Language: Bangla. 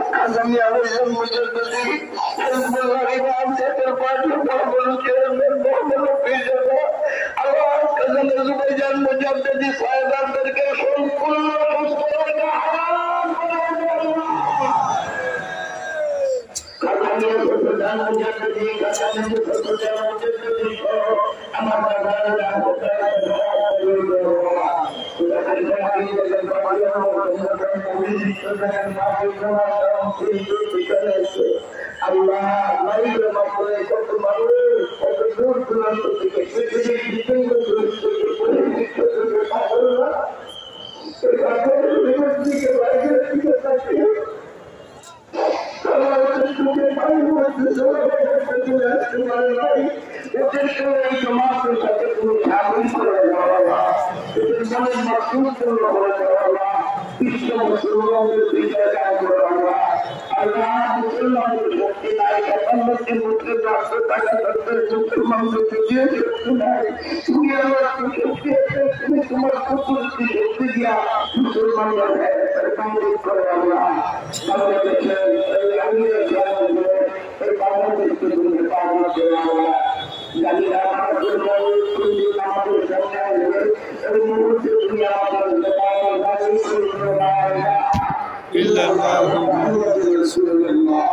খাজামিয়া হইলেন মুজাদ্দিদি, হিজবুল্লাহ ইমাম জাতীয় পার্টির বড় চেয়ারম্যান মোহাম্মদ ফিজাল্লাহ, আল্লাহ খাজানা জুবাইজান মুজাদ্দিদি সাহেবদেরকে সম্পূর্ণ সুস্থ রেখে হারাম করে দেন। খাজামিয়া প্রধান মুজাদ্দিদি, খাজানা প্রধান মুজাদ্দিদি সহ আমার দাদারা আল্লাহ কত মানুষ কত দূর দূরান্ত থেকে পৃথিবীর বিভিন্ন সমাজের সাথে কোনো সামিল করে মনের মাসুল বিশ্ব মুসলমানদের বিজয় কাজ করে আল্লাহ মুসলমানদের শক্তি নাই, একান্নটি মুসলিম রাষ্ট্র টাকা থাকতে মুসলমানদের বিজয় শক্তি নাই। তুমি আমার শক্তি আছে, তুমি তোমার কুকুরকে শক্তি দিয়া মুসলমানদের কামড় করে আল্লাহ বাংলাদেশের এই বাংলাদেশকে তুমি পালন করে আল্লাহ জানিনা আমাদের আমাদের সামনে আসবে এই মুহূর্তে তুমি আমাদের ইল্লাল্লাহু মুহাম্মাদুর রাসূলুল্লাহ।